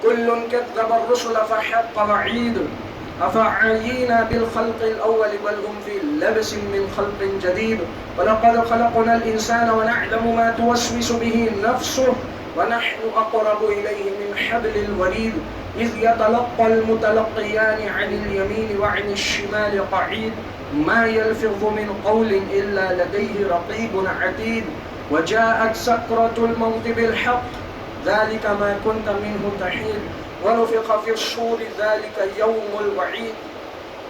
كل كذب الرسل فحق وعيد أفعينا بالخلق الأول بل هم في لبس من خلق جديد ولقد خلقنا الإنسان ونعلم ما توسوس به نفسه ونحن أقرب إليه من حبل الوريد إذ يتلقى المتلقيان عن اليمين وعن الشمال قعيد ما يلفظ من قول إلا لديه رقيب عتيد وجاءت سكرة الموت بالحق ذلك ما كنت منه تحيد ونفخ في الصور ذلك يوم الوعيد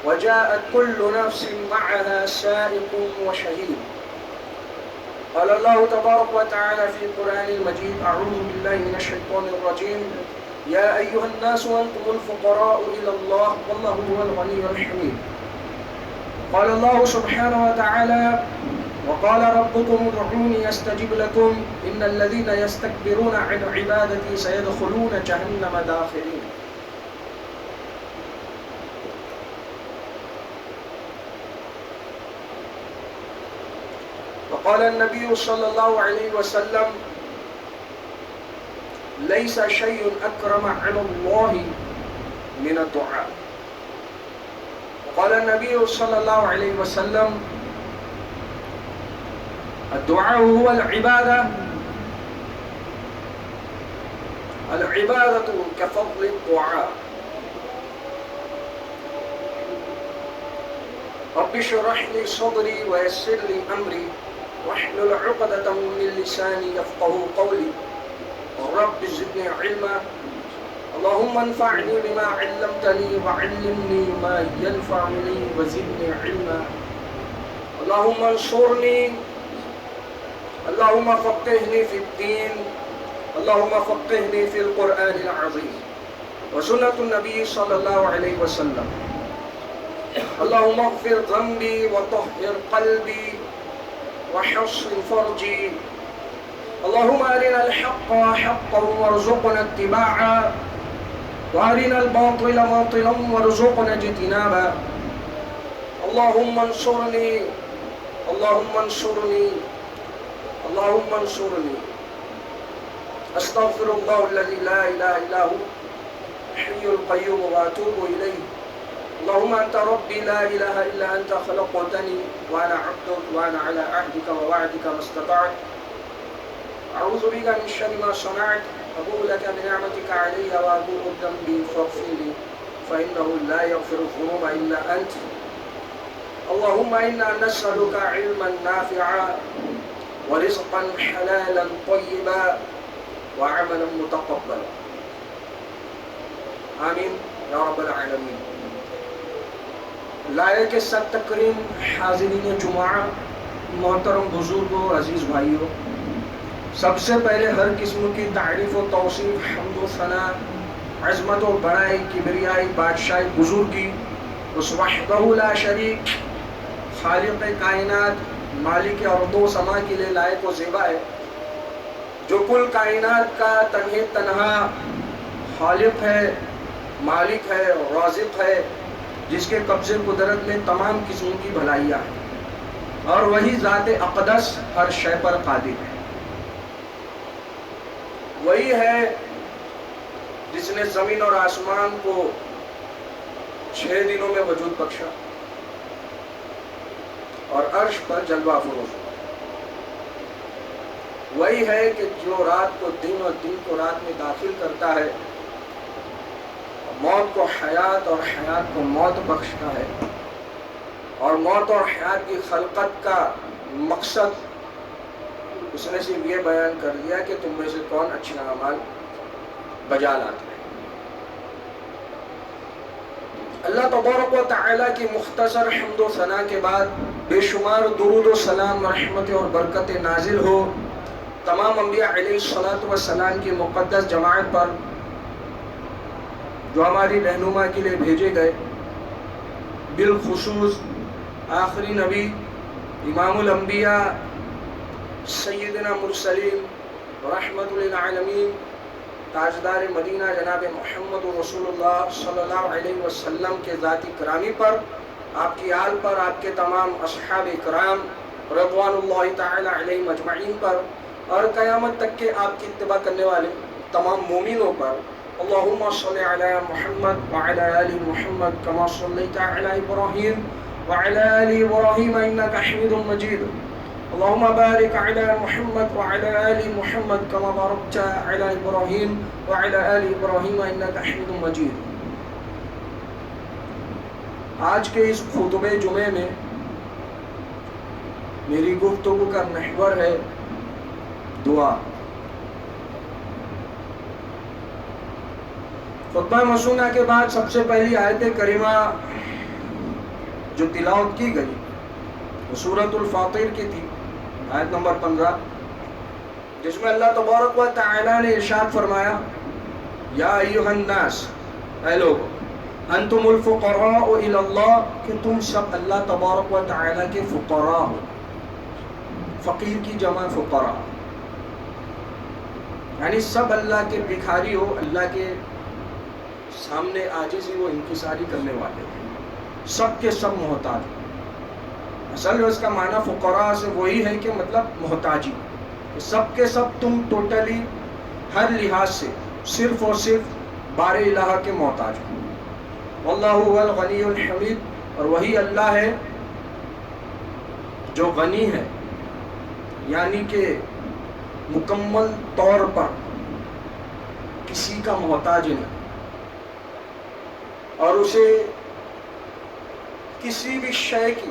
وجاءت كل نفس معها سائق وشهيد. قال الله تبارك وتعالى في القرآن المجيد أعوذ بالله من الشيطان الرجيم يا أيها الناس أنتم الفقراء إلى الله والله هو الغني الحميد. قال الله سبحانه وتعالى وقال ربكم ادعوني استجب لكم ان الذين يستكبرون عن عبادتي سيدخلون جهنم داخرين. وقال النبي صلى الله عليه وسلم ليس شيء اكرم على الله من الدعاء. وقال النبي صلى الله عليه وسلم الدعاء هو العبادة كفضل الدعاء. رب اشرح لي صدري ويسر لي أمري واحلل عقدة من لساني يفقهوا قولي رب زدني علما اللهم انفعني بما علمتني وعلمني ما ينفعني وزدني علما اللهم انصرني اللهم فقهني في الدين اللهم فقهني في القرآن العظيم وسنة النبي صلى الله عليه وسلم. اللهم اغفر ذنبي وطهر قلبي وحصن فرجي اللهم أرنا الحق حقا وارزقنا اتباعه وأرنا الباطل باطلا وارزقنا اجتنابه. اللهم انصرني اللهم انصرني اللهم انصرني. استغفر الله الذي لا اله الا هو الحي القيوم واتوب اليه. اللهم انت ربي لا اله الا انت خلقتني وانا عبدك وانا على عهدك ووعدك ما استطعت. اعوذ بك من شر ما صنعت ابوء لك بنعمتك علي وابوء بذنبي فاغفر لي فانه لا يغفر الذنوب الا انت. اللهم انا نسالك علما نافعا ورزقا حلالا طيبا وعملا متقبلا. آمین یا رب العالمین. لائق سب تکریم حاضرین جمعہ، محترم بزرگوں، عزیز بھائیوں، سب سے پہلے ہر قسم کی تعریف و توصیف، حمد و ثنا، عظمت و بڑائی، کبریائی، بادشاہی، بزرگی اس وحدہ لا شریک خالق کائنات مالک ارض و سما کے لیے لائق و زیبا ہے، جو کل کائنات کا تنہا خالق ہے، مالک ہے، رازق ہے، جس کے قبضے قدرت میں تمام قسم کی بھلائیاں ہیں، اور وہی ذات اقدس ہر شے پر قادر ہے۔ وہی ہے جس نے زمین اور آسمان کو 6 دنوں میں وجود بخشا اور عرش پر جلوہ افروز ہوا۔ وہی ہے کہ جو رات کو دن اور دن کو رات میں داخل کرتا ہے، موت کو حیات اور حیات کو موت بخشتا ہے، اور موت اور حیات کی خلقت کا مقصد اس نے صرف یہ بیان کر دیا کہ تم میں سے کون اچھے اعمال بجا لاتا ہے۔ اللہ تبارک و تعالیٰ کی مختصر حمد و ثنا کے بعد بے شمار درود و سلام، رحمت اور برکت نازل ہو تمام انبیاء علیہ الصلوۃ والسلام کی مقدس جماعت پر، جو ہماری رہنما کے لیے بھیجے گئے، بالخصوص آخری نبی، امام الانبیاء، سیدنا مرسلین، رحمت للعالمین، تاجدار مدینہ جناب محمد رسول اللہ صلی اللہ علیہ وسلم کے ذاتی کرامی پر، آپ کی آل پر، آپ کے تمام اصحاب کرام رضوان اللہ تعالی علیہ مجمعین پر، اور قیامت تک کے آپ کی اتباع کرنے والے تمام مومنوں پر اللهم صل على محمد وعلى آل محمد كما صليت على إبراهيم وعلى آل إبراهيم إنك حميد مجيد. اللهم بارك على محمد وعلى آل محمد كما باركت على إبراهيم وعلى آل إبراهيم إنك حميد مجيد. آج کے اس خطبہ جمعے میں میری گفتگو کا محور ہے دعا. خطبہ مسنونہ کے بعد سب سے پہلی آیت کریمہ جو تلاوت کی گئی وہ سورۃ الفاطر کی تھی، آیت نمبر 15، جس میں اللہ تبارک و تعالی نے ارشاد فرمایا یا ایھا الناس، اے لوگو، انتم الفقراء الی اللہ، کہ تم سب اللہ تبارک و تعالی کے فقراء ہو. فقیر کی جمع فقراء، یعنی سب اللہ کے بھکاری ہو، اللہ کے سامنے عاجزی و انکساری کرنے والے ہیں، سب کے سب محتاج. اصل میں اس کا معنی فقراء سے وہی ہے کہ مطلب محتاجی، سب کے سب تم ٹوٹلی ہر لحاظ سے صرف اور صرف بار الہ کے محتاج ہو. واللہ هو الغنی الحمید، اور وہی اللہ ہے جو غنی ہے، یعنی کہ مکمل طور پر کسی کا محتاج نہیں، اور اسے کسی بھی شے کی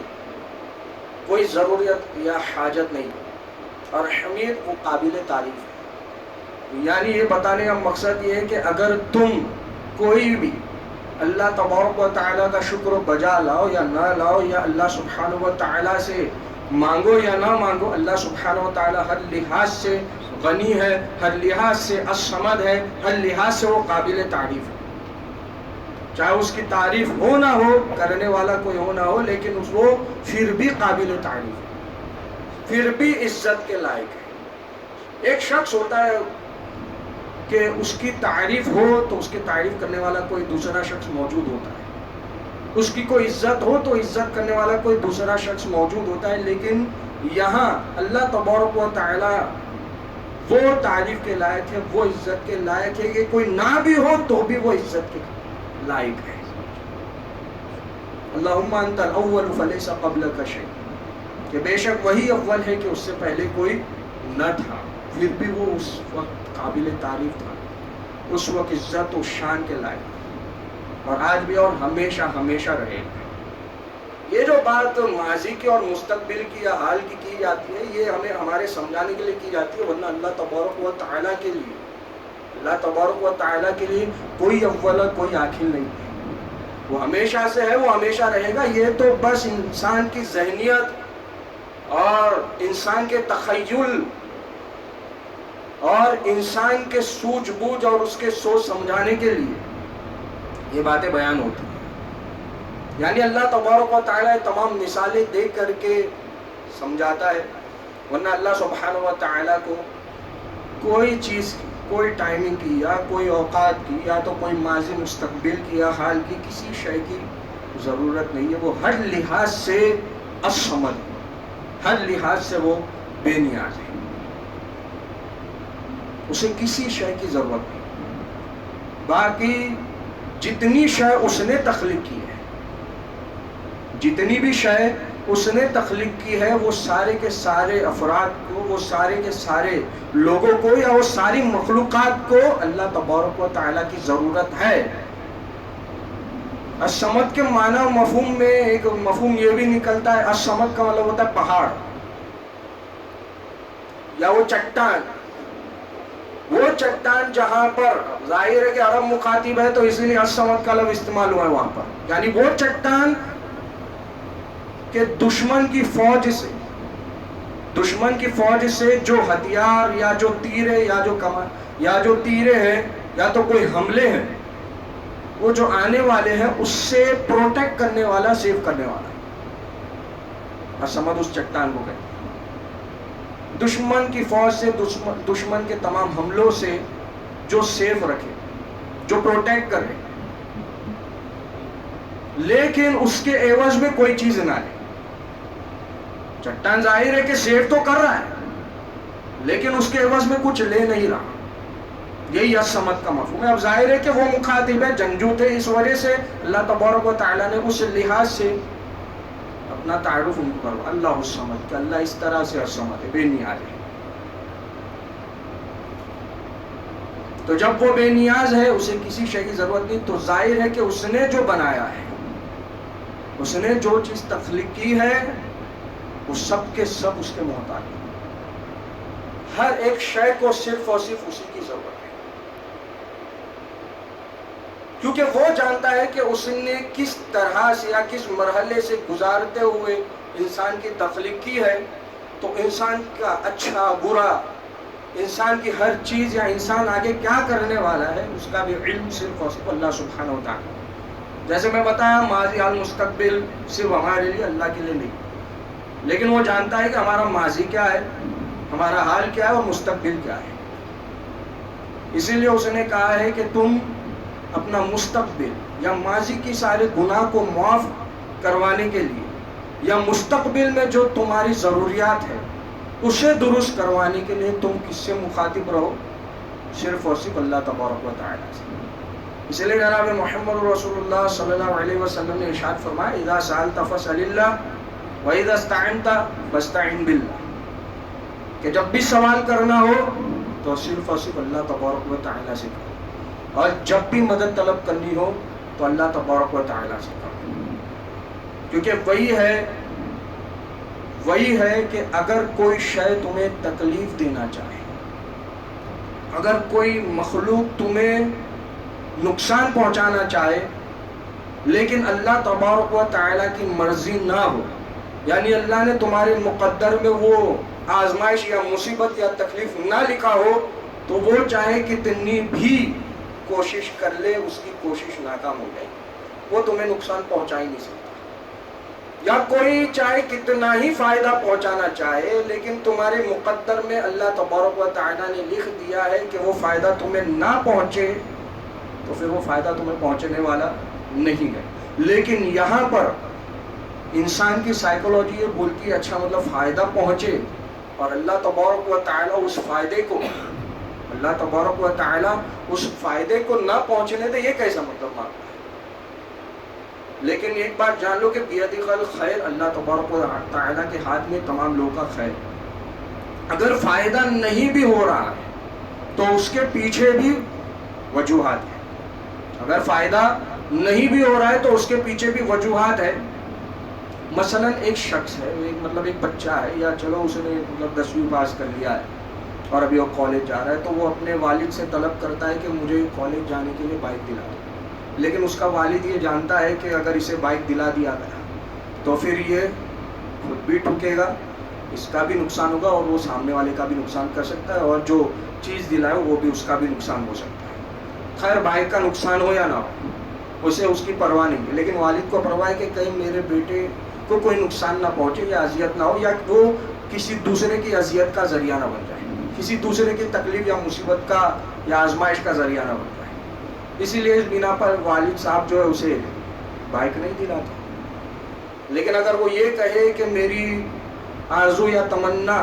کوئی ضرورت یا حاجت نہیں، اور حمید وہ قابل تعریف ہے. یعنی یہ بتانے کا مقصد یہ ہے کہ اگر تم کوئی بھی اللہ تبارک و تعالیٰ کا شکر و بجا لاؤ یا نہ لاؤ، یا اللہ سبحانہ و تعالیٰ سے مانگو یا نہ مانگو، اللہ سبحانہ و تعالیٰ ہر لحاظ سے غنی ہے، ہر لحاظ سے الصمد ہے، ہر لحاظ سے وہ قابل تعریف ہے. چاہے اس کی تعریف ہو نہ ہو، کرنے والا کوئی ہو نہ ہو، لیکن وہ پھر بھی قابل تعریف ہے، پھر بھی عزت کے لائق ہے. ایک شخص ہوتا ہے کہ اس کی تعریف ہو تو اس کی تعریف کرنے والا کوئی دوسرا شخص موجود ہوتا ہے، اس کی کوئی عزت ہو تو عزت کرنے والا کوئی دوسرا شخص موجود ہوتا ہے. لیکن یہاں اللہ تبارک و تعالی وہ تعریف کے لائق ہے، وہ عزت کے لائق ہے کہ کوئی نہ بھی ہو تو بھی وہ عزت کے لائق ہے. اللہم انت الاول فلیس قبلک شیء، کہ بے شک وہی اول ہے کہ اس سے پہلے کوئی نہ تھا، پھر بھی وہ اس وقت قابل تعریف تھا، اس وقت عزت و شان کے لائق، اور آج بھی اور ہمیشہ ہمیشہ رہے گا. یہ جو بات ماضی کی اور مستقبل کی یا حال کی جاتی ہے، یہ ہمیں ہمارے سمجھانے کے لیے کی جاتی ہے، ورنہ اللہ تبارک و تعالیٰ کے لیے، اللہ تبارک و تعالیٰ کے لیے کوئی اول کوئی آخر نہیں ہے. وہ ہمیشہ سے ہے، وہ ہمیشہ رہے گا. یہ تو بس انسان کی ذہنیت اور انسان کے تخیل اور انسان کے سوجھ بوجھ اور اس کے سوچ سمجھانے کے لیے یہ باتیں بیان ہوتی ہیں. یعنی اللہ تبارک و تعالیٰ تمام مثالیں دے کر کے سمجھاتا ہے، ورنہ اللہ سبحانہ و تعالیٰ کو کوئی چیز کی، کوئی ٹائمنگ کی یا کوئی اوقات کی یا تو کوئی ماضی مستقبل کی یا حال کی کسی شے کی ضرورت نہیں ہے. وہ ہر لحاظ سے الصمد، ہر لحاظ سے وہ بے نیاز ہے، اسے کسی شے کی ضرورت نہیں. باقی جتنی شے اس نے تخلیق کی ہے، جتنی بھی شے اس نے تخلیق کی ہے، وہ سارے کے سارے افراد کو، وہ سارے کے سارے لوگوں کو یا وہ ساری مخلوقات کو اللہ تبارک و تعالیٰ کی ضرورت ہے. الصمد کے معنی مفہوم میں ایک مفہوم یہ بھی نکلتا ہے، الصمد کا مطلب ہوتا ہے پہاڑ یا وہ چٹان. وہ چٹان جہاں پر ظاہر ہے کہ عرب مخاطب ہے تو اس لیے الصمد کا لفظ استعمال ہوا ہے وہاں پر، یعنی وہ چٹان کہ دشمن کی فوج سے جو ہتھیار یا جو تیرے یا جو کمان یا جو تیرے ہیں یا تو کوئی حملے ہیں، وہ جو آنے والے ہیں اس سے پروٹیکٹ کرنے والا، سیو کرنے والا. الصمد اس چٹان کو کہتے ہیں. دشمن کی فوج سے، دشمن کے تمام حملوں سے جو سیف رکھے، جو پروٹیکٹ کرے، لیکن اس کے عوض میں کوئی چیز نہ لے. چٹان ظاہر ہے کہ سیف تو کر رہا ہے لیکن اس کے عوض میں کچھ لے نہیں رہا. یہی الصمد کا مفہوم ہے. اب ظاہر ہے کہ وہ مخاطب ہے، جنگجو تھے، اس وجہ سے اللہ تبارک و تعالیٰ نے اس لحاظ سے اپنا تعارف ان کو کروا، اللہ الصمد، کہ اللہ اس طرح سے الصمد ہے، بے نیاز ہے. تو جب وہ بے نیاز ہے، اسے کسی شے کی ضرورت نہیں، تو ظاہر ہے کہ اس نے جو بنایا ہے، اس نے جو چیز تخلیق کی ہے، وہ سب کے سب اس کے محتاج ہیں. ہر ایک شے کو صرف اور صرف اسی کی ضرورت ہے، کیونکہ وہ جانتا ہے کہ اس نے کس طرح سے یا کس مرحلے سے گزارتے ہوئے انسان کی تخلیق کی ہے. تو انسان کا اچھا برا، انسان کی ہر چیز یا انسان آگے کیا کرنے والا ہے، اس کا بھی علم صرف اور صرف اللہ سبحانہ و تعالیٰ. جیسے میں بتایا، ماضی حال مستقبل صرف ہمارے لیے، اللہ کے لیے نہیں. لیکن وہ جانتا ہے کہ ہمارا ماضی کیا ہے، ہمارا حال کیا ہے اور مستقبل کیا ہے. اسی لیے اس نے کہا ہے کہ تم اپنا مستقبل یا ماضی کی سارے گناہ کو معاف کروانے کے لیے، یا مستقبل میں جو تمہاری ضروریات ہے اسے درست کروانے کے لیے تم کس سے مخاطب رہو؟ صرف اور صرف اللہ تبارک و تعالیٰ سے. اس لیے جناب محمد رسول اللہ صلی اللہ علیہ وسلم نے ارشاد فرمایا، اذا سألت فاسأل اللہ واذا استعنت فاستعن باللہ، کہ جب بھی سوال کرنا ہو تو صرف اور صرف اللہ تبارک و تعالیٰ سے کرو، اور جب بھی مدد طلب کرنی ہو تو اللہ تبارک و تعالیٰ سے کرو. کیونکہ وہی ہے کہ اگر کوئی شے تمہیں تکلیف دینا چاہے، اگر کوئی مخلوق تمہیں نقصان پہنچانا چاہے، لیکن اللہ تبارک و تعالیٰ کی مرضی نہ ہو، یعنی اللہ نے تمہارے مقدر میں وہ آزمائش یا مصیبت یا تکلیف نہ لکھا ہو، تو وہ چاہے کتنی بھی کوشش کر لے، اس کی کوشش ناکام ہو جائے، وہ تمہیں نقصان پہنچا ہی نہیں سکتا. یا کوئی چاہے کتنا ہی فائدہ پہنچانا چاہے، لیکن تمہارے مقدر میں اللہ تبارک و تعالیٰ نے لکھ دیا ہے کہ وہ فائدہ تمہیں نہ پہنچے، تو پھر وہ فائدہ تمہیں پہنچنے والا نہیں ہے. لیکن یہاں پر انسان کی سائیکولوجی یہ بولتی ہے اچھا مطلب فائدہ پہنچے، اور اللہ تبارک و تعالیٰ اس فائدے کو نہ پہنچنے دے، یہ کیسا مطلب مانگتا ہے؟ لیکن ایک بات جان لو کہ بیدی الخیر، اللہ تبارک و تعالیٰ کے ہاتھ میں تمام لوگوں کا خیر. اگر فائدہ نہیں بھی ہو رہا ہے تو اس کے پیچھے بھی وجوہات ہیں. اگر فائدہ نہیں بھی ہو رہا ہے تو اس کے پیچھے بھی وجوہات ہے. مثلا ایک شخص ہے، ایک بچہ ہے، یا چلو اس نے 10ویں پاس کر لیا ہے اور ابھی وہ کالج جا رہا ہے، تو وہ اپنے والد سے طلب کرتا ہے کہ مجھے کالج جانے کے لیے بائک دلا دو. لیکن اس کا والد یہ جانتا ہے کہ اگر اسے بائک دلا دیا گیا تو پھر یہ خود بھی ٹھکے گا، اس کا بھی نقصان ہوگا، اور وہ سامنے والے کا بھی نقصان کر سکتا ہے، اور جو چیز دلائے وہ بھی اس کا بھی نقصان ہو سکتا ہے. خیر بائک کا نقصان ہو یا نہ ہو، اسے اس کی پرواہ نہیں ہے. لیکن والد کو پرواہ ہے کہ کہیں میرے بیٹے کو کوئی نقصان نہ پہنچے یا اذیت نہ ہو، یا وہ کسی دوسرے کی اذیت کا ذریعہ نہ بن جائے، کسی دوسرے کی تکلیف یا مصیبت کا یا آزمائش کا ذریعہ نہ بن جائے. اسی لیے اس بنا پر والد صاحب جو ہے اسے بائک نہیں دلاتے. لیکن اگر وہ یہ کہے کہ میری آرزو یا تمنا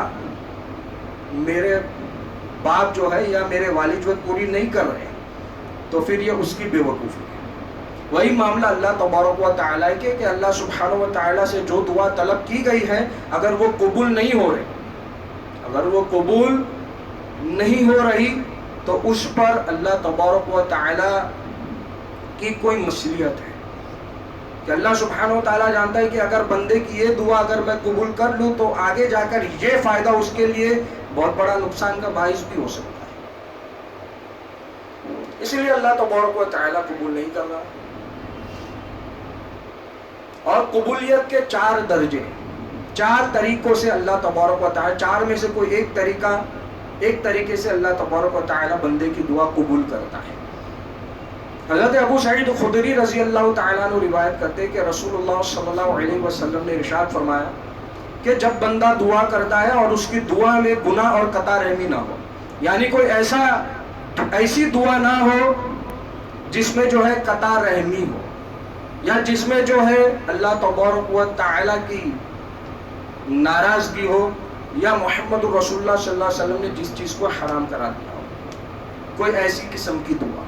میرے باپ جو ہے یا میرے والد جو پوری نہیں کر رہے، تو پھر یہ اس کی بے وقوفی ہے. وہی معاملہ اللہ تبارک و تعالیٰ کے کہ اللہ سبحانہ و تعالیٰ سے جو دعا طلب کی گئی ہے، اگر وہ قبول نہیں ہو رہی تو اس پر اللہ تبارک و تعالیٰ کی کوئی مصلیت ہے. کہ اللہ سبحانہ و تعالیٰ جانتا ہے کہ اگر بندے کی یہ دعا اگر میں قبول کر لوں تو آگے جا کر یہ فائدہ اس کے لیے بہت بڑا نقصان کا باعث بھی ہو سکتا ہے. اس لیے اللہ تبارک و تعالیٰ قبول نہیں کر رہا. اور قبولیت کے 4 درجے، 4 طریقوں سے اللہ تبارک و تعالیٰ، 4 میں سے کوئی ایک طریقے سے اللہ تبارک و تعالیٰ بندے کی دعا قبول کرتا ہے. حضرت ابو سعید خدری رضی اللہ تعالیٰ عنہ روایت کرتے کہ رسول اللہ صلی اللہ علیہ وسلم نے ارشاد فرمایا کہ جب بندہ دعا کرتا ہے اور اس کی دعا میں گناہ اور قطع رحمی نہ ہو، یعنی کوئی ایسی دعا نہ ہو جس میں جو ہے قطع رحمی ہو، یا جس میں جو ہے اللہ تبارک و تعالیٰ کی ناراضگی ہو، یا محمد رسول اللہ صلی اللہ علیہ وسلم نے جس چیز کو حرام کرا دیا ہو. کوئی ایسی قسم کی دعا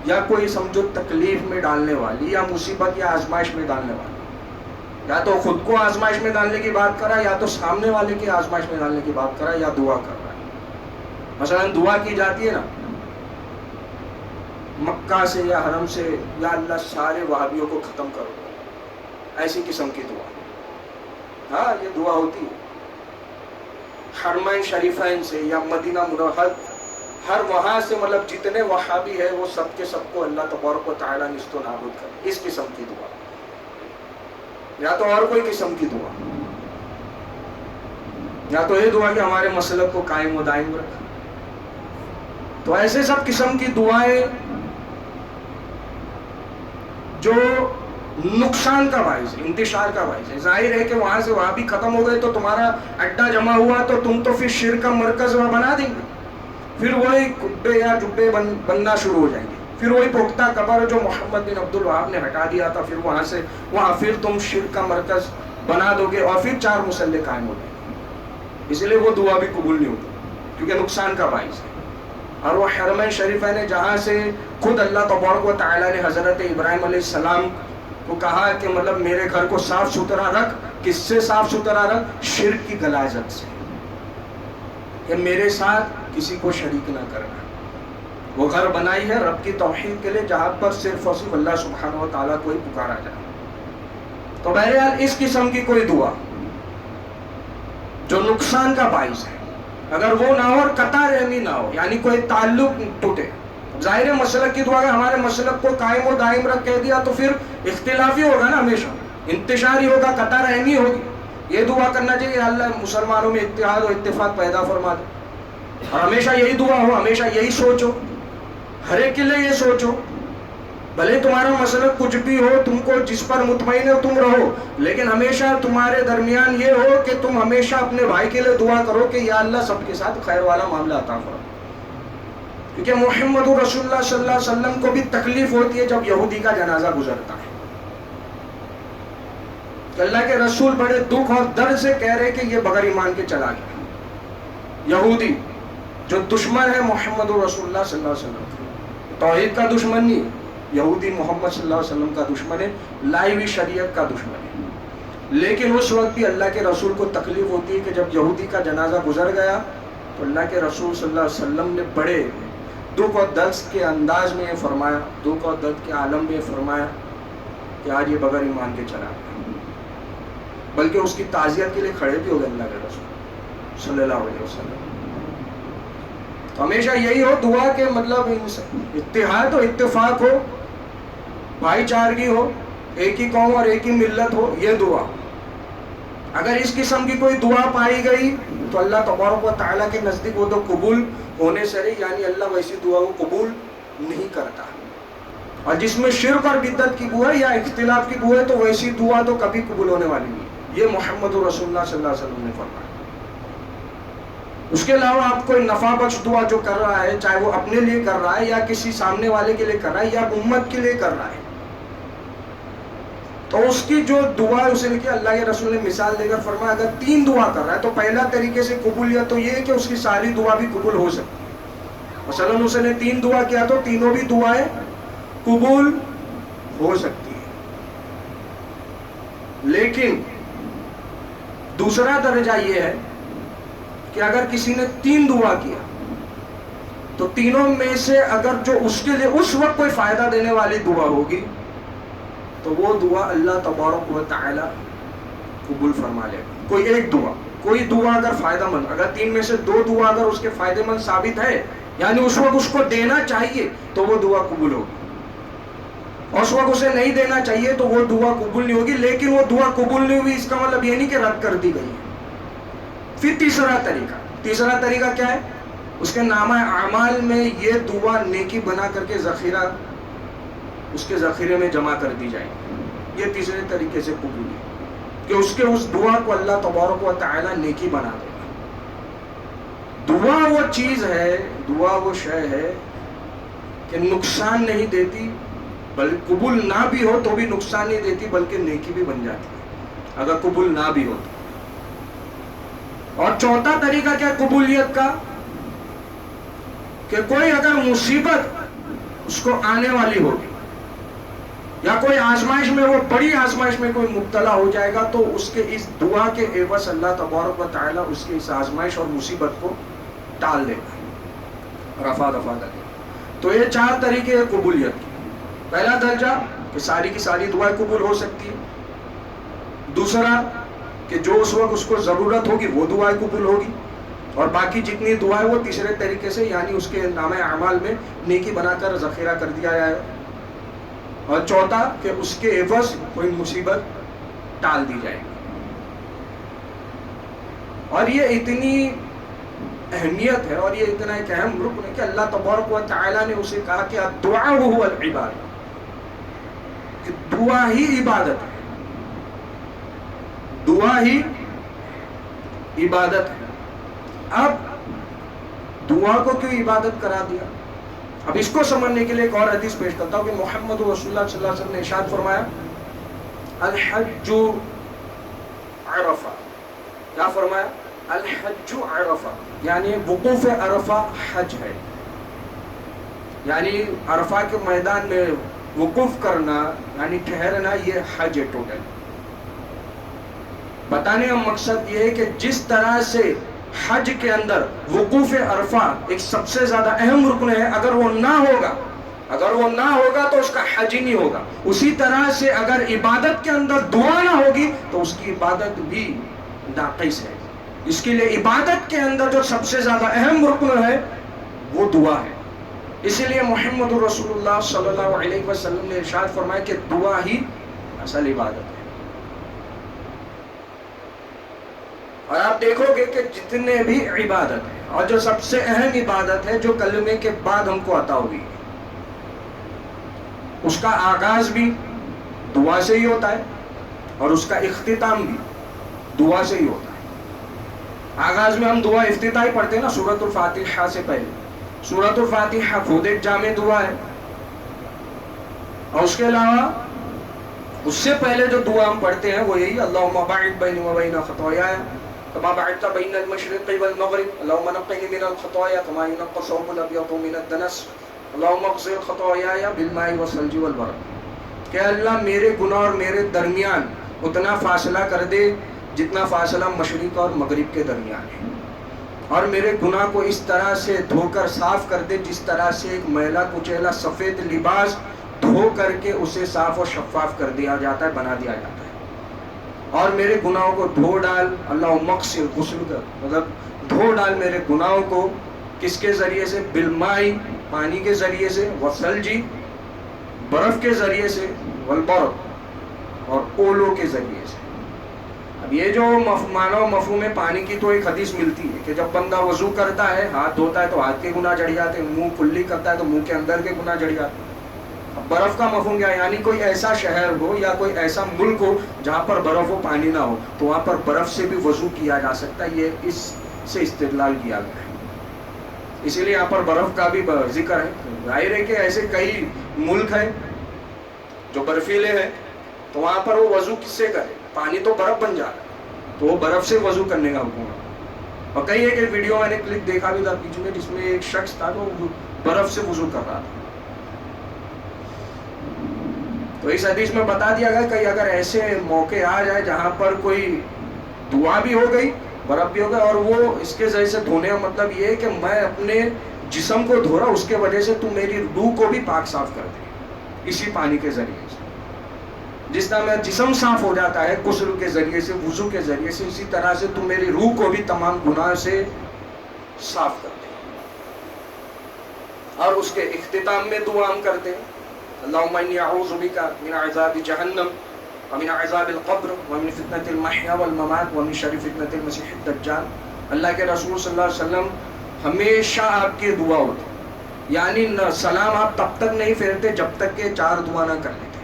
یا کوئی سمجھو تکلیف میں ڈالنے والی یا مصیبت یا آزمائش میں ڈالنے والی، یا تو خود کو آزمائش میں ڈالنے کی بات کرا یا تو سامنے والے کی آزمائش میں ڈالنے کی بات کرا یا دعا کر رہا ہے. مثلا دعا کی جاتی ہے نا مکہ سے یا حرم سے، یا اللہ سارے وہابیوں کو ختم کرو، ایسی قسم کی دعا. ہاں یہ دعا ہوتی ہے. حرمین شریفین سے یا مدینہ منورہ، ہر وہاں سے مطلب جتنے وہابی ہے وہ سب کے سب کو اللہ تبارک و تعالیٰ نیست و نابود کرے، اس قسم کی دعا. یا تو اور کوئی قسم کی دعا، یا تو یہ دعا کہ ہمارے مسلک کو قائم و دائم رکھ. تو ایسے سب قسم کی دعائیں جو نقصان کا باعث ہے، انتشار کا باعث ہے. ظاہر ہے کہ وہاں سے وہاں بھی ختم ہو گئے تو تمہارا اڈا جمع ہوا تو تم تو پھر شرک کا مرکز بنا دیں گے، پھر وہی کبے یا جبے بننا شروع ہو جائیں گے، پھر وہی پختہ قبر جو محمد بن عبد الوہاب نے ہٹا دیا تھا، پھر وہاں پھر تم شرک کا مرکز بنا دو گے اور پھر چار مسلح قائم ہو جائیں گے. اس لیے وہ دعا بھی قبول نہیں ہوتی کیونکہ نقصان کا باعث ہے. اور وہ حرمین شریفین نے جہاں سے خود اللہ تبارک و تعالیٰ نے حضرت ابراہیم علیہ السلام کو کہا کہ مطلب میرے گھر کو صاف ستھرا رکھ. کس سے صاف ستھرا رکھ؟ شرک کی غلاظت سے، کہ میرے ساتھ کسی کو شریک نہ کرنا. وہ گھر بنائی ہے رب کی توحید کے لیے جہاں پر صرف اور صرف اللہ سبحانہ و تعالیٰ کو ہی پکارا جائے. تو بہرحال اس قسم کی کوئی دعا جو نقصان کا باعث ہے، اگر وہ نہ ہو اور قطع رحمی نہ ہو، یعنی کوئی تعلق ٹوٹے. ظاہر مسلک کی دعا ہے ہمارے مسلک کو قائم و دائم رکھ کہہ دیا تو پھر اختلافی ہوگا نا، ہمیشہ انتشاری ہوگا، قطع رحمی ہوگی. یہ دعا کرنا چاہیے اللہ مسلمانوں میں اتحاد و اتفاق پیدا فرما دے، اور ہمیشہ یہی دعا ہو، ہمیشہ یہی سوچو، ہر ایک کے لیے یہ سوچو. بھلے تمہارا مسلک کچھ بھی ہو، تم کو جس پر مطمئن ہو تم رہو، لیکن ہمیشہ تمہارے درمیان یہ ہو کہ تم ہمیشہ اپنے بھائی کے لیے دعا کرو کہ یا اللہ سب کے ساتھ خیر والا معاملہ عطا فرما. کیونکہ محمد رسول اللہ صلی اللہ علیہ وسلم کو بھی تکلیف ہوتی ہے جب یہودی کا جنازہ گزرتا ہے. کہ اللہ کے رسول بڑے دکھ اور درد سے کہہ رہے کہ یہ بغیر ایمان کے چلا گیا. یہودی جو دشمن ہے محمد رسول اللہ صلی اللہ علیہ وسلم، توحید کا دشمن نہیں، یہودی محمد صلی اللہ علیہ وسلم کا دشمن ہے، لائی ہوئی شریعت کا دشمن ہے. لیکن اس وقت بھی اللہ کے رسول کو تکلیف ہوتی ہے کہ جب یہودی کا جنازہ گزر گیا تو اللہ کے رسول صلی اللہ علیہ وسلم نے بڑے دکھ اور درد کے انداز میں یہ فرمایا، دکھ اور درد کے عالم میں یہ فرمایا کہ آج یہ بغیر ایمان کے چلا گیا. بلکہ اس کی تعزیت کے لیے کھڑے بھی ہو گئے اللہ کے رسول صلی اللہ علیہ وسلم. تو ہمیشہ یہی ہو دعا کے مطلب اتحاد و اتفاق ہو، بھائی چارگی ہو، ایک ہی قوم اور ایک ہی ملت ہو، یہ دعا. اگر اس قسم کی کوئی دعا پائی گئی تو اللہ تبارک و تعالیٰ کے نزدیک وہ تو قبول ہونے سے رہی، یعنی اللہ ویسی دعا کو قبول نہیں کرتا. اور جس میں شرک اور بدعت کی دعا یا اختلاف کی دعا ہے تو ویسی دعا تو کبھی قبول ہونے والی نہیں. یہ محمد رسول اللہ صلی اللہ علیہ وسلم نے فرمایا. اس کے علاوہ آپ کوئی نفع بخش دعا جو کر رہا ہے، چاہے وہ اپنے لیے کر رہا ہے یا کسی سامنے والے کے لیے کر رہا ہے یا امت کے لیے کر رہا ہے، تو اس کی جو دعا ہے اسے لکھے اللہ کے رسول نے مثال دے کر فرمایا اگر 3 دعا کر رہا ہے تو پہلا طریقے سے قبولیت تو یہ ہے کہ اس کی ساری دعا بھی قبول ہو سکتی ہے. مثلاً اس نے 3 دعا کیا تو تینوں بھی دعائیں قبول ہو سکتی ہیں. لیکن دوسرا درجہ یہ ہے کہ اگر کسی نے 3 دعا کیا تو تینوں میں سے اگر جو اس کے لیے اس وقت کوئی فائدہ دینے والی دعا ہوگی تو وہ دعا اللہ تبارک و تعالی قبول فرما لے گا. کوئی دعا اگر فائدہ مند، اگر 3 میں سے 2 دعا اگر اس کے فائدے مند ثابت ہے، یعنی اس وقت اس کو دینا چاہیے تو وہ دعا قبول ہوگی، اور اس وقت اسے نہیں دینا چاہیے تو وہ دعا قبول نہیں ہوگی. لیکن وہ دعا قبول نہیں ہوئی اس کا مطلب یہ نہیں کہ رد کر دی گئی ہے. پھر تیسرا طریقہ کیا ہے؟ اس کے نامہ اعمال میں یہ دعا نیکی بنا کر کے ذخیرہ اس کے ذخیرے میں جمع کر دی جائے. یہ تیسرے طریقے سے قبول ہے کہ اس کے اس دعا کو اللہ تبارک و تعالی نیکی بنا دے گا. دعا وہ چیز ہے، دعا وہ شے ہے کہ نقصان نہیں دیتی، بلکہ قبول نہ بھی ہو تو بھی نقصان نہیں دیتی بلکہ نیکی بھی بن جاتی ہے اگر قبول نہ بھی ہو تو. اور چوتھا طریقہ کیا قبولیت کا؟ کہ کوئی اگر مصیبت اس کو آنے والی ہوگی یا کوئی آزمائش میں، وہ بڑی آزمائش میں کوئی مبتلا ہو جائے گا، تو اس کے اس دعا کے عوض اللہ تبارک و تعالیٰ اس کی اس آزمائش اور مصیبت کو ٹال دے گا، رفع دفع کر دے گا۔ تو یہ 4 طریقے ہیں قبولیت کے۔ پہلا درجہ کہ ساری کی ساری دعائیں قبول ہو سکتی ہیں۔ دوسرا کہ جو اس وقت اس کو ضرورت ہوگی وہ دعائیں قبول ہوگی، اور باقی جتنی دعائیں وہ تیسرے طریقے سے، یعنی اس کے نامہ اعمال میں نیکی بنا کر ذخیرہ کر دیا جائے گا۔ اور چوتھا کہ اس کے عوض کوئی مصیبت ٹال دی جائے گی۔ اور یہ اتنی اہمیت ہے اور یہ اتنا ایک اہم رکن ہے کہ اللہ تبارک و تعالیٰ نے اسے کہا کہ الدعاء هو العبادہ، کہ دعا ہی عبادت ہے، دعا ہی عبادت ہے۔ اب دعا کو کیوں عبادت قرار دیا؟ اب اس کو سمجھنے کے لیے ایک اور حدیث پیش کرتا ہوں کہ محمد رسول اللہ صلی اللہ علیہ وسلم نے ارشاد فرمایا الحج عرفہ، کیا فرمایا؟ الحج عرفہ، یعنی وقوف عرفہ حج ہے، یعنی عرفہ کے میدان میں وقوف کرنا یعنی ٹھہرنا، یہ حج ہے ٹوٹل۔ بتانے کا مقصد یہ ہے کہ جس طرح سے حج کے اندر وقوف عرفہ ایک سب سے زیادہ اہم رکن ہے، اگر وہ نہ ہوگا تو اس کا حج ہی نہیں ہوگا۔ اسی طرح سے اگر عبادت کے اندر دعا نہ ہوگی تو اس کی عبادت بھی ناقص ہے۔ اس کے لیے عبادت کے اندر جو سب سے زیادہ اہم رکن ہے وہ دعا ہے۔ اسی لیے محمد رسول اللہ صلی اللہ علیہ وسلم نے ارشاد فرمایا کہ دعا ہی اصل عبادت ہے۔ اور آپ دیکھو گے کہ جتنے بھی عبادت ہے اور جو سب سے اہم عبادت ہے جو کلمے کے بعد ہم کو عطا ہوئی، اس کا آغاز بھی دعا سے ہی ہوتا ہے اور اس کا اختتام بھی دعا سے ہی ہوتا ہے۔ آغاز میں ہم دعا افتتاحی پڑھتے ہیں نا، سورۃ الفاتحہ سے پہلے۔ سورۃ الفاتحہ خود ایک جامع دعا ہے، اور اس کے علاوہ اس سے پہلے جو دعا ہم پڑھتے ہیں وہ یہی اللہم باعد بینی و بین خطایایا کما بعدت بین المشرق والمغرب اللہم نقنی من الخطایا کما ینقی الثوب الابیض من الدنس اللہم اغسل خطایایا بالماء والثلج والبرد، کہ اللہ میرے گناہ اور میرے درمیان اتنا فاصلہ کر دے جتنا فاصلہ مشرق اور مغرب کے درمیان ہے، اور میرے گناہ کو اس طرح سے دھو کر صاف کر دے جس طرح سے ایک میلا کچیلا سفید لباس دھو کر کے اسے صاف اور شفاف کر دیا جاتا ہے، بنا دیا جاتا ہے، اور میرے گناہوں کو دھو ڈال، اللہ مغسل، غسل کر مطلب دھو ڈال میرے گناہوں کو، کس کے ذریعے سے؟ بالمائی، پانی کے ذریعے سے، والثلجی، برف کے ذریعے سے، والبرد، اور اولوں کے ذریعے سے۔ اب یہ جو معنی و مفہوم پانی کی تو ایک حدیث ملتی ہے کہ جب بندہ وضو کرتا ہے، ہاتھ دھوتا ہے تو ہاتھ کے گناہ جڑ جاتے ہیں، منہ کلی کرتا ہے تو منہ کے اندر کے گناہ جڑ جاتے ہیں۔ اب برف کا مفہوم کیا ہے؟ یعنی کوئی ایسا شہر ہو یا کوئی ایسا ملک ہو جہاں پر برف و پانی نہ ہو تو وہاں پر برف سے بھی وضو کیا جا سکتا ہے، یہ اس سے استدلال کیا گیا ہے۔ اسی لیے یہاں پر برف کا بھی ذکر ہے۔ ظاہر ہے کہ ایسے کئی ملک ہیں جو برفیلے ہیں، تو وہاں پر وہ وضو کس سے کرے؟ پانی تو برف بن جاتا ہے، تو وہ برف سے وضو کرنے کا حکم ہے۔ اور کئی ایک ویڈیو میں نے کلپ دیکھا بھی تھا بیچ میں، جس میں ایک شخص تھا جو برف سے وضو کر رہا تھا۔ تو اس حدیث میں بتا دیا گیا کہ اگر ایسے موقع آ جائے جہاں پر کوئی دعا بھی ہو گئی، برف بھی ہو گیا، اور وہ اس کے ذریعے سے دھونے کا مطلب یہ ہے کہ میں اپنے جسم کو دھو رہا ہوں، اس کے وجہ سے تو میری روح کو بھی پاک صاف کر دے اسی پانی کے ذریعے سے۔ جس طرح میرا جسم صاف ہو جاتا ہے غسل کے ذریعے سے، وضو کے ذریعے سے، اسی طرح سے تو میری روح کو بھی تمام گناہ سے صاف کر دے۔ اور اس کے اختتام میں دعا ہم کرتے ہیں اللہم انی اعوذ بک من عذاب جہنم ومن عذاب القبر ومن فتنة المحیا والممات ومن شر فتنة المسیح الدجال۔ اللہ کے رسول صلی اللہ علیہ وسلم ہمیشہ آپ کی دعا ہوتی، یعنی سلام آپ تب تک نہیں پھیرتے جب تک کہ 4 دعا نہ کر لیتے،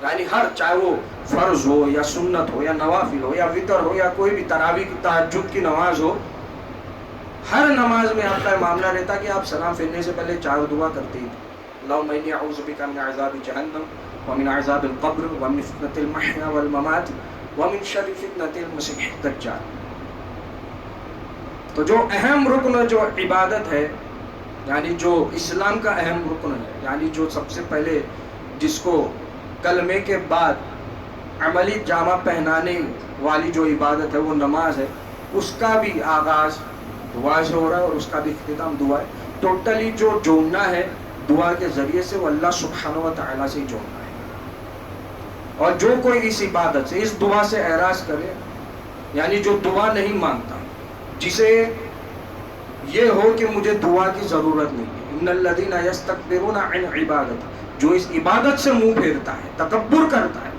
یعنی ہر چاہے وہ فرض ہو یا سنت ہو یا نوافل ہو یا وتر ہو یا کوئی بھی تراویح کی تہجد کی نماز ہو، ہر نماز میں آپ کا معاملہ رہتا کہ آپ سلام پھیرنے سے پہلے 4 دعا کرتے ہیں اللہم انی اعوذ بک من عذاب جہنم ومن عذاب القبر ومن فتنة المحیا والممات ومن شر فتنة المسیح الدجال۔ تو جو اہم رکن جو عبادت ہے یعنی جو اسلام کا اہم رکن ہے، یعنی جو سب سے پہلے جس کو کلمے کے بعد عملی جامہ پہنانے والی جو عبادت ہے وہ نماز ہے، اس کا بھی آغاز دعا سے ہو رہا ہے اور اس کا بھی اختتام دعا ہے. ٹوٹلی جو جوڑنا ہے دعا کے ذریعے سے وہ اللہ سبحانہ و تعالیٰ سے جوڑنا ہے. اور جو کوئی اس عبادت سے اس دعا سے اعراض کرے، یعنی جو دعا نہیں مانگتا، جسے یہ ہو کہ مجھے دعا کی ضرورت نہیں ہے، ان الذین یستکبرون عن عبادت، جو اس عبادت سے منہ پھیرتا ہے، تکبر کرتا ہے،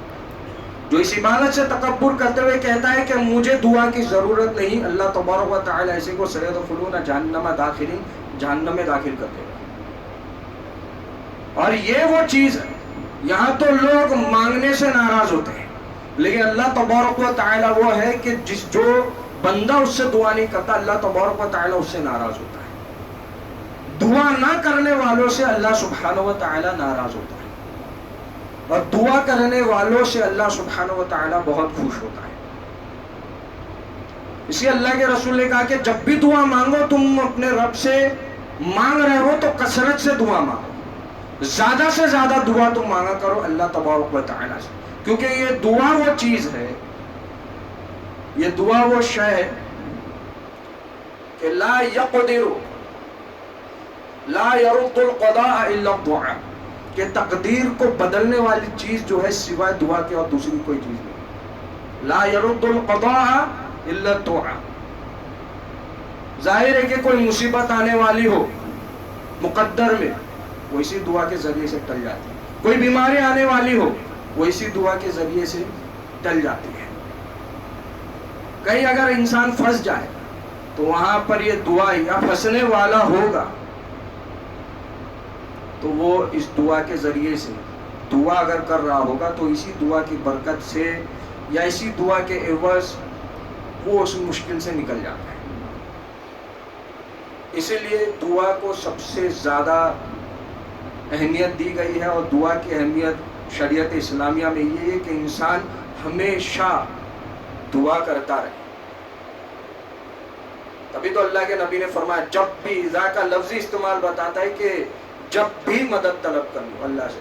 جو اس عبادت سے تکبر کرتے ہوئے کہتا ہے کہ مجھے دعا کی ضرورت نہیں، اللہ تبارک و تعالی ایسے کو سیدخلون جہنم داخلین، جہنم میں داخل کر دے گا. اور یہ وہ چیز ہے، یہاں تو لوگ مانگنے سے ناراض ہوتے ہیں، لیکن اللہ تبارک و تعالی وہ ہے کہ جو بندہ اس سے دعا نہیں کرتا اللہ تبارک و تعالی اس سے ناراض ہوتا ہے. دعا نہ کرنے والوں سے اللہ سبحانہ و تعالی ناراض ہوتا ہے، اور دعا کرنے والوں سے اللہ سبحانہ و تعالی بہت خوش ہوتا ہے. اسی اللہ کے رسول نے کہا کہ جب بھی دعا مانگو تم اپنے رب سے مانگ رہے ہو تو کثرت سے دعا مانگو، زیادہ سے زیادہ دعا تم مانگا کرو اللہ تبارک و تعالی سے، کیونکہ یہ دعا وہ چیز ہے، یہ دعا وہ شے ہے کہ لا یقدر لا يرد القضاء الا الدعاء، کہ تقدیر کو بدلنے والی چیز جو ہے سوائے دعا کے اور دوسری کوئی چیز نہیں. لا يرد القضاء الا الدعاء. ظاہر ہے کہ کوئی مصیبت آنے والی ہو مقدر میں، وہ اسی دعا کے ذریعے سے ٹل جاتی ہے. کوئی بیماری آنے والی ہو وہ اسی دعا کے ذریعے سے ٹل جاتی ہے. کہیں اگر انسان پھنس جائے تو وہاں پر یہ دعا، یا پھنسنے والا ہوگا تو وہ اس دعا کے ذریعے سے دعا اگر کر رہا ہوگا تو اسی دعا کی برکت سے یا اسی دعا کے عوض وہ اس مشکل سے نکل جاتا ہے. اسی لیے دعا کو سب سے زیادہ اہمیت دی گئی ہے، اور دعا کی اہمیت شریعت اسلامیہ میں یہ ہے کہ انسان ہمیشہ دعا کرتا رہے. تبھی تو اللہ کے نبی نے فرمایا، جب بھی، اذا کا لفظی استعمال بتاتا ہے کہ جب بھی مدد طلب کرو اللہ سے.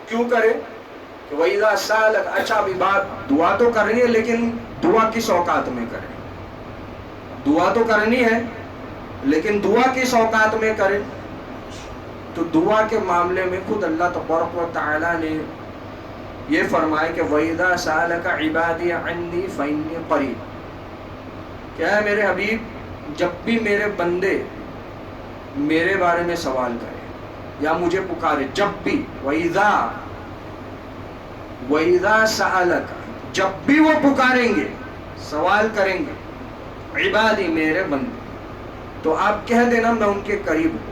کیوں کرے کہ وَإِذَا سَأَلَكَ، اچھا ابھی بات دعا تو کرنی ہے لیکن دعا کس اوقات میں کرے. دعا تو کرنی ہے لیکن دعا کس اوقات میں کرے. تو دعا کے معاملے میں خود اللہ تبارک و تعالی نے یہ فرمایا کہ وَإِذَا سَأَلَكَ عِبَادِي عَنِّي فَإِنِّي قَرِيبٌ، کیا ہے میرے حبیب جب بھی میرے بندے میرے بارے میں سوال کرے یا مجھے پکارے، جب بھی، وَإِذَا سَأَلَكَ، جب بھی وہ پکاریں گے، سوال کریں گے، عبادی، میرے بندے، تو آپ کہہ دینا میں ان کے قریب ہوں.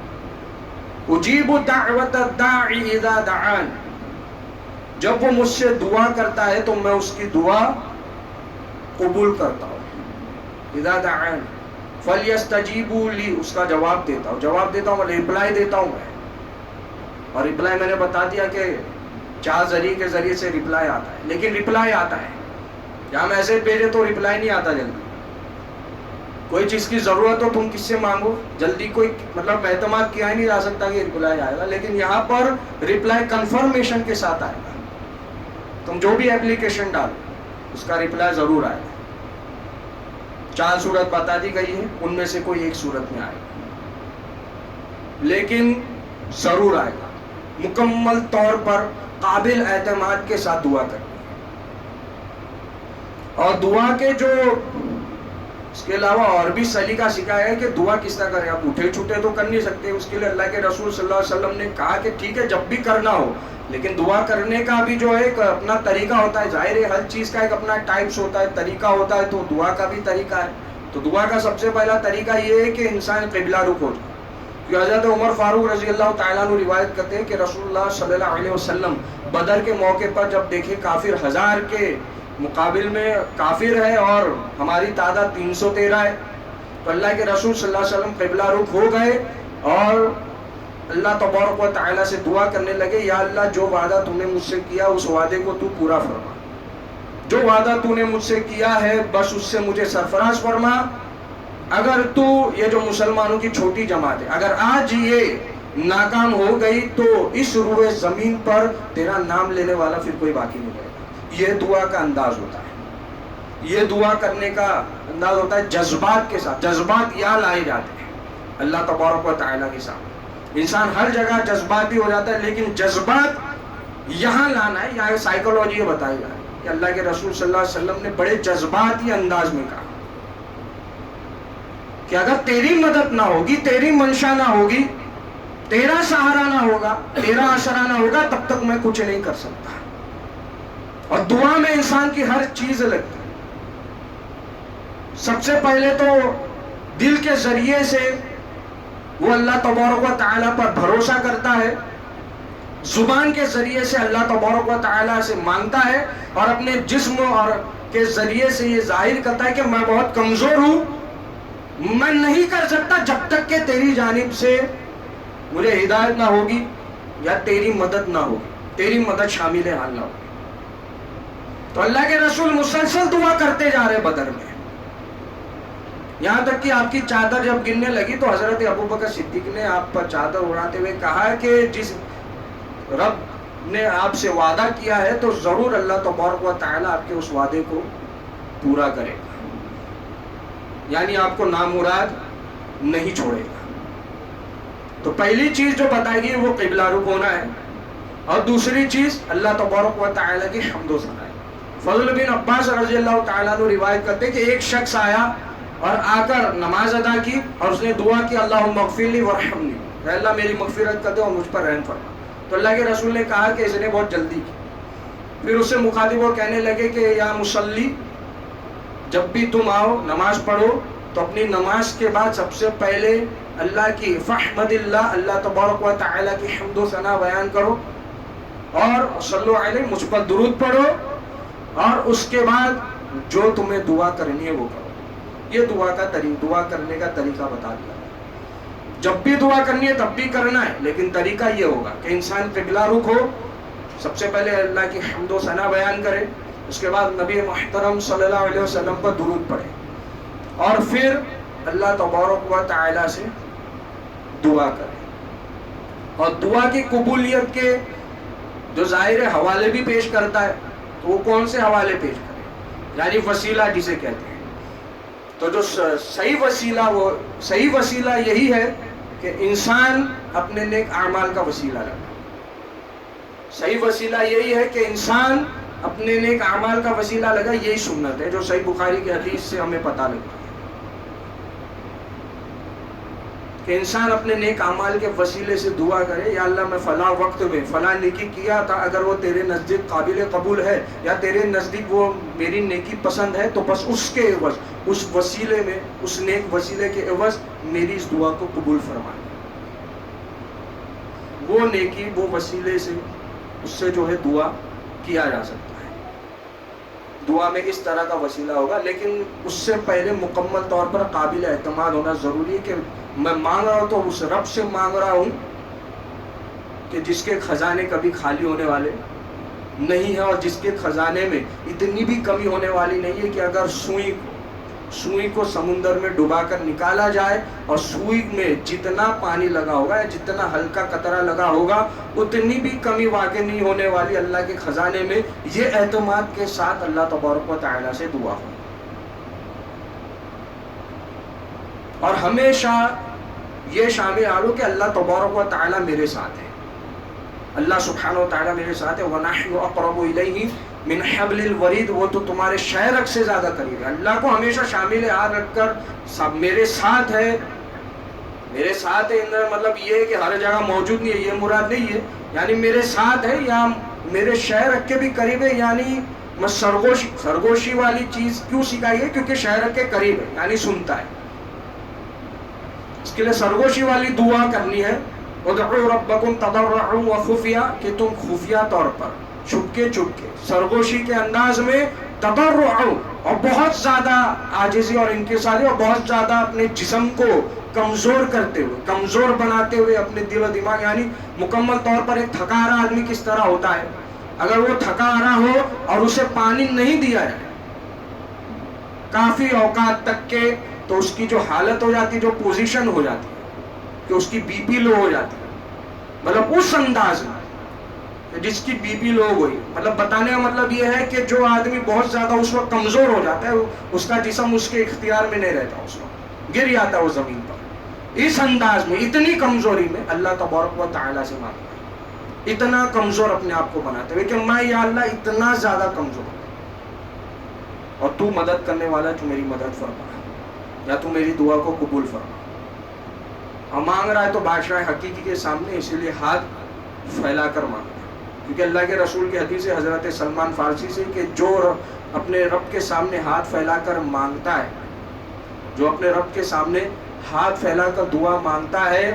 اجیب دعوت الداعی اذا دعان، جب وہ مجھ سے دعا کرتا ہے تو میں اس کی دعا قبول کرتا ہوں. اذا دعان فلیستجیبوا لی، اس کا جواب دیتا ہوں، ریپلائی دیتا ہوں میں. اور ریپلائی میں نے بتا دیا کہ 4 ذریعے کے ذریعے سے ریپلائی آتا ہے، لیکن ریپلائی آتا ہے. یا میسج بھیجے تو ریپلائی نہیں آتا جلدی. کوئی چیز کی ضرورت ہو تم کس سے مانگو، جلدی کوئی مطلب اعتماد کیا ہی نہیں جا سکتا کہ ریپلائی آئے گا، لیکن یہاں پر ریپلائی کنفرمیشن کے ساتھ آئے گا. تم جو بھی اپلیکیشن ڈالو اس کا ریپلائی ضرور آئے گا. 4 صورت بتا دی گئی ہے، ان میں سے کوئی ایک صورت میں آئے گا، لیکن ضرور آئے گا. مکمل طور پر قابل اعتماد کے ساتھ دعا کرنی ہے. اور دعا کے جو اس کے علاوہ اور بھی سلیقہ سکھایا ہے کہ دعا کس طرح کریں. آپ اٹھے چھٹے تو کر نہیں سکتے، اس کے لیے اللہ کے رسول صلی اللہ علیہ وسلم نے کہا کہ ٹھیک ہے جب بھی کرنا ہو، لیکن دعا کرنے کا بھی جو ہے ایک اپنا طریقہ ہوتا ہے. ظاہر ہے ہر چیز کا ایک اپنا ٹائپس ہوتا ہے، طریقہ ہوتا ہے، تو دعا کا بھی طریقہ ہے. تو دعا کا سب سے پہلا طریقہ یہ ہے کہ انسان قبلہ رخ ہو جائے. کہ حضرت عمر فاروق رضی اللہ تعالیٰ عنہ روایت کرتے ہیں کہ رسول اللہ صلی اللہ علیہ وسلم بدر کے موقع پر جب دیکھے کافر 1000 کے مقابل میں کافر ہے اور ہماری تعداد 313 ہے، تو اللہ کے رسول صلی اللہ علیہ وسلم قبلہ رخ ہو گئے اور اللہ تبارک و تعالیٰ سے دعا کرنے لگے، یا اللہ جو وعدہ تو نے مجھ سے کیا اس وعدے کو تو پورا فرما، جو وعدہ تو نے مجھ سے کیا ہے بس اس سے مجھے سرفراز فرما، اگر تو یہ جو مسلمانوں کی چھوٹی جماعت ہے اگر آج یہ ناکام ہو گئی تو اس روئے زمین پر تیرا نام لینے والا پھر کوئی باقی نہیں رہے گا. یہ دعا کا انداز ہوتا ہے, یہ دعا کرنے کا انداز ہوتا ہے جذبات کے ساتھ. جذبات یہاں لائے جاتے ہیں اللہ تبارک و تعالیٰ کے ساتھ. انسان ہر جگہ جذباتی ہو جاتا ہے, لیکن جذبات یہاں لانا ہے. یہاں سائیکولوجی یہ بتائی جائے کہ اللہ کے رسول صلی اللہ علیہ وسلم نے بڑے جذباتی انداز میں کہا کہ اگر تیری مدد نہ ہوگی, تیری منشا نہ ہوگی, تیرا سہارا نہ ہوگا, تیرا اشارہ نہ ہوگا, تب تک میں کچھ نہیں کر سکتا. اور دعا میں انسان کی ہر چیز لگتی ہے. سب سے پہلے تو دل کے ذریعے سے وہ اللہ تبارک و تعالیٰ پر بھروسہ کرتا ہے, زبان کے ذریعے سے اللہ تبارک و تعالیٰ سے مانگتا ہے, اور اپنے جسم اور کے ذریعے سے یہ ظاہر کرتا ہے کہ میں بہت کمزور ہوں, میں نہیں کر سکتا جب تک کہ تیری جانب سے مجھے ہدایت نہ ہوگی یا تیری مدد نہ ہوگی, تیری مدد شامل حال نہ ہوگی. تو اللہ کے رسول مسلسل دعا کرتے جا رہے بدر میں, یہاں تک کہ آپ کی چادر جب گرنے لگی تو حضرت ابوبکر صدیق نے آپ پر چادر اڑاتے ہوئے کہا کہ جس رب نے آپ سے وعدہ کیا ہے تو ضرور اللہ تبارک و تعالیٰ آپ کے اس وعدے کو پورا کرے گا, یعنی آپ کو نامراد نہیں چھوڑے گا. تو پہلی چیز جو بتائے گی وہ قبلہ رخ ہونا ہے, اور دوسری چیز اللہ تبارک و تعالیٰ کی حمد و ثنا ہے. فضل بن عباس رضی اللہ تعالیٰ عنہ روایت کرتے کہ ایک شخص آیا اور آ کر نماز ادا کی اور اس نے دعا کی اللہم اغفر لی ورحمنی, اے اللہ میری مغفرت کر دے اور مجھ پر رحم فرما. تو اللہ کے رسول نے کہا کہ اس نے بہت جلدی کی. پھر اس سے مخاطب وہ کہنے لگے کہ یا مصلی, جب بھی تم آؤ نماز پڑھو تو اپنی نماز کے بعد سب سے پہلے اللہ کی فحمد اللہ, اللہ تبارک و تعالیٰ کی حمد و ثنا بیان کرو, اور صلو علیہ, مجھ پر درود پڑھو, اور اس کے بعد جو تمہیں دعا کرنی ہے وہ کرو. یہ دعا کرنے کا طریقہ بتا دیا. جب بھی دعا کرنی ہے تب بھی کرنا ہے, لیکن طریقہ یہ ہوگا کہ انسان قبلہ رخ ہو, سب سے پہلے اللہ کی حمد و ثنا بیان کرے, اس کے بعد نبی محترم صلی اللہ علیہ وسلم پر درود پڑھے, اور پھر اللہ تبارک و تعالیٰ سے دعا کرے. اور دعا کی قبولیت کے جو ظاہر حوالے بھی پیش کرتا ہے, تو وہ کون سے حوالے پیش کرے, یعنی وسیلہ جسے کہتے ہیں. تو جو صحیح وسیلہ یہی ہے کہ انسان اپنے نیک اعمال کا وسیلہ لگائے. صحیح وسیلہ یہی ہے کہ انسان اپنے نیک اعمال کا وسیلہ لگائے. یہی سنت ہے جو صحیح بخاری کی حدیث سے ہمیں پتہ لگتا ہے کہ انسان اپنے نیک اعمال کے وسیلے سے دعا کرے, یا اللہ میں فلاں وقت میں فلاں نیکی کیا تھا, اگر وہ تیرے نزدیک قابل قبول ہے یا تیرے نزدیک وہ میری نیکی پسند ہے, تو بس اس کے عوض, اس وسیلے میں, اس نیک وسیلے کے عوض میری اس دعا کو قبول فرمائے. وہ نیکی, وہ وسیلے سے, اس سے جو ہے دعا کیا جا سکتا ہے. دعا میں اس طرح کا وسیلہ ہوگا, لیکن اس سے پہلے مکمل طور پر قابل اعتماد ہونا ضروری ہے کہ میں مانگ رہا ہوں تو اس رب سے مانگ رہا ہوں کہ جس کے خزانے کبھی خالی ہونے والے نہیں ہیں, اور جس کے خزانے میں اتنی بھی کمی ہونے والی نہیں ہے کہ اگر سوئی کو سمندر میں ڈبا کر نکالا جائے اور سوئی میں جتنا پانی لگا ہوگا یا جتنا ہلکا قطرہ لگا ہوگا اتنی بھی کمی واقع نہیں ہونے والی اللہ کے خزانے میں. یہ اعتماد کے ساتھ اللہ تبارک و تعالیٰ سے دعا ہو. اور ہمیشہ یہ شامل آلو کہ اللہ تبارک و تعالیٰ میرے ساتھ ہے, اللہ سبحانہ و تعالیٰ میرے ساتھ ہے. وَنَحْنُ أَقْرَبُ إِلَيْهِ مِنْ حَبْلِ الْوَرِيدِ, وہ تو تمہارے شہ رگ سے زیادہ قریب ہے. اللہ کو ہمیشہ شامل حال رکھ کر سب میرے ساتھ ہے, میرے ساتھ ہے مطلب یہ ہے کہ ہر جگہ موجود نہیں ہے, یہ مراد نہیں ہے. یعنی میرے ساتھ ہے یا میرے شہ رگ کے بھی قریب ہے, یعنی میں سرگوشی والی چیز کیوں سکھائی ہے, کیونکہ شہ رگ کے قریب ہے یعنی سنتا ہے. اس کے لیے سرگوشی والی دعا کرنی ہے. ادعوا ربکم تضرعا وخفیا, کہ تم خفیہ طور پر چھپ کے سرگوشی کے انداز میں تضرعا, اور بہت زیادہ عاجزی اور انکساری, اور بہت زیادہ اپنے جسم کو کمزور کرتے ہوئے, کمزور بناتے ہوئے اپنے دل و دماغ, یعنی مکمل طور پر ایک تھکا رہا آدمی کس طرح ہوتا ہے, اگر وہ تھکا رہا ہو اور اسے پانی نہیں دیا جائے کافی اوقات تک کے, تو اس کی جو حالت ہو جاتی ہے, جو پوزیشن ہو جاتی ہے کہ اس کی بی پی لو ہو جاتی ہے, مطلب اس انداز میں جس کی بی پی لو ہوئی, مطلب بتانے کا مطلب یہ ہے کہ جو آدمی بہت زیادہ اس وقت کمزور ہو جاتا ہے, اس کا جسم اس کے اختیار میں نہیں رہتا, اس وقت گر جاتا ہے وہ زمین پر. اس انداز میں, اتنی کمزوری میں اللہ تبارک و تعالیٰ سے مانگتا ہے, اتنا کمزور اپنے آپ کو بناتے ہوئے کہ میں یا اللہ اتنا زیادہ کمزور ہوں اور تو مدد کرنے والا, تو میری مدد فرما یا تو میری دعا کو قبول فرما. اور مانگ رہا ہے تو بادشاہ حقیقی کے سامنے, اسی لیے ہاتھ پھیلا کر مانگ رہا ہے, کیونکہ اللہ کے رسول کی حدیث ہے حضرت سلمان فارسی سے کہ جو اپنے رب کے سامنے ہاتھ پھیلا کر مانگتا ہے, جو اپنے رب کے سامنے ہاتھ پھیلا کر دعا مانگتا ہے,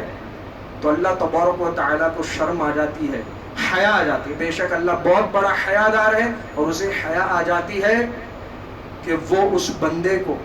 تو اللہ تبارک و تعالیٰ کو شرم آ جاتی ہے, حیا آ جاتی ہے. بے شک اللہ بہت بڑا حیا دار ہے, اور اسے حیا آ جاتی ہے کہ وہ اس بندے کو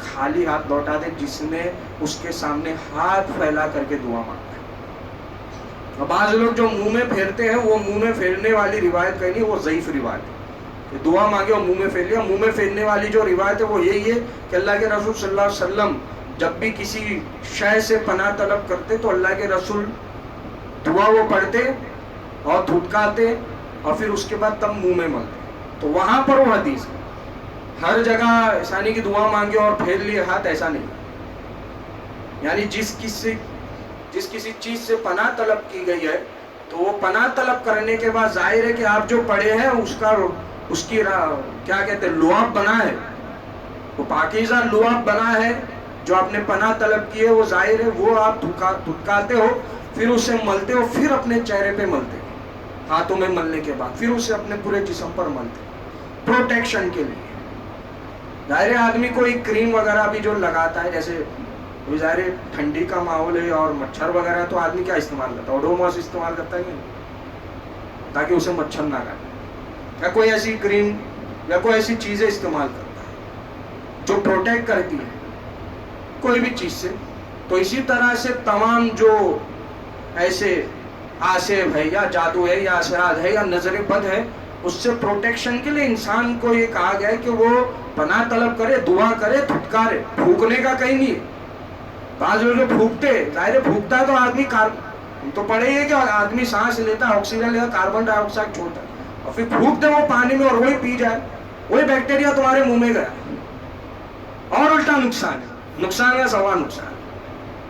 خالی ہاتھ لوٹا دے جس نے اس کے سامنے ہاتھ پھیلا کر کے دعا مانگا ہے. بعض لوگ جو منہ میں پھیرتے ہیں, وہ منہ میں پھیرنے والی روایت کہیں نہیں, وہ ضعیف روایت ہے کہ دعا مانگے اور منہ میں پھیر لیا. منہ میں پھیرنے والی جو روایت ہے وہ یہی ہے کہ اللہ کے رسول صلی اللہ علیہ وسلم جب بھی کسی شے سے پناہ طلب کرتے تو اللہ کے رسول دعا وہ پڑھتے اور دھتکاتے اور پھر اس کے بعد تب منہ میں ملتے. تو وہاں پر وہ حدیث ہے, ہر جگہ ایسا نہیں کہ دعا مانگے اور پھیر لیے ہاتھ, ایسا نہیں. یعنی جس کسی چیز سے پناہ طلب کی گئی ہے تو وہ پناہ طلب کرنے کے بعد ظاہر ہے کہ آپ جو پڑھے ہیں اس کی کیا کہتے ہیں, لعاب بنا ہے, وہ پاکیزہ لعاب بنا ہے جو آپ نے پناہ طلب کی ہے, وہ ظاہر ہے وہ آپ دھتکاتے ہو, پھر اسے ملتے ہو, پھر اپنے چہرے پہ ملتے ہو, ہاتھوں میں ملنے کے بعد پھر اسے اپنے پورے جسم پر ملتے ہو پروٹیکشن کے لیے. ظاہر آدمی کوئی کریم وغیرہ بھی جو لگاتا ہے, جیسے ظاہر ٹھنڈی کا ماحول ہے اور مچھر وغیرہ, تو آدمی کیا استعمال کرتا ہے, اوڈوماس استعمال کرتا ہے تاکہ اسے مچھر نہ کاٹے, یا کوئی ایسی کریم یا کوئی ایسی چیزیں استعمال کرتا ہے جو پروٹیکٹ کرتی ہے کوئی بھی چیز سے. تو اسی طرح سے تمام جو ایسے آسیب ہے یا جادو ہے یا اثرات ہے یا نظر بد ہے, اس سے پروٹیکشن کے لیے انسان کو یہ کہا گیا ہے کہ وہ پناہ طلب کرے, دعا کرے, دھتکارے. پھونکنے کا کہیں نہیں ہے. بعض لوگ پھونکتے, ظاہر پھونکتا ہے تو آدمی تو پڑے ہی کہ آدمی سانس لیتا ہے, آکسیجن لیتا, کاربن ڈائی آکسائڈ چھوڑتا ہے, اور پھر پھونک دے وہ پانی میں اور وہی پی جائے, وہی بیکٹیریا تمہارے منہ میں گیا, اور الٹا نقصان ہے, نقصان کا سوا نقصان.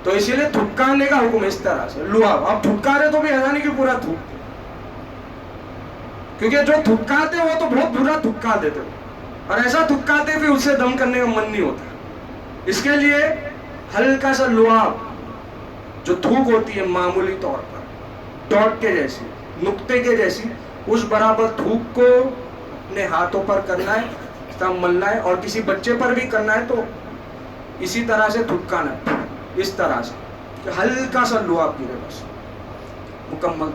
تو اسی لیے تھکانے کا حکم اس طرح سے لعاب. اب تھکارے تو بھی ایسا نہیں کہ پورا تھوک, کیونکہ جو تھکاتے وہ تو بہت برا تھکا دیتے, اور ایسا تھکاتے پھر اسے دم کرنے کا من نہیں ہوتا. اس کے لیے ہلکا سا لعاب, جو تھوک ہوتی ہے معمولی طور پر ڈاٹ کے جیسی, نقطے کے جیسی, اس برابر تھوک کو اپنے ہاتھوں پر کرنا ہے, تب ملنا ہے, اور کسی بچے پر بھی کرنا ہے تو اسی طرح سے تھکانا ہے, اس طرح سے کہ ہلکا سا لعاب گرے, بس مکمل.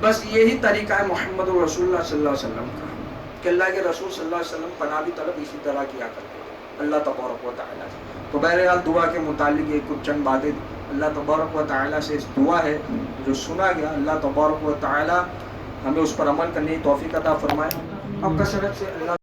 بس یہی طریقہ ہے محمد رسول اللہ صلی اللہ علیہ وسلم کا, کہ اللہ کے رسول صلی اللہ علیہ وسلم پناہ بھی طلب اسی طرح کیا کرتے ہیں اللہ تبارک و تعالیٰ سے. تو بہرحال دعا کے متعلق یہ کچھ چند باتیں اللہ تبارک و تعالیٰ سے اس دعا ہے جو سنا گیا, اللہ تبارک و تعالیٰ ہمیں اس پر عمل کرنے کی توفیق عطا فرمائے. اب کثرت سے اللہ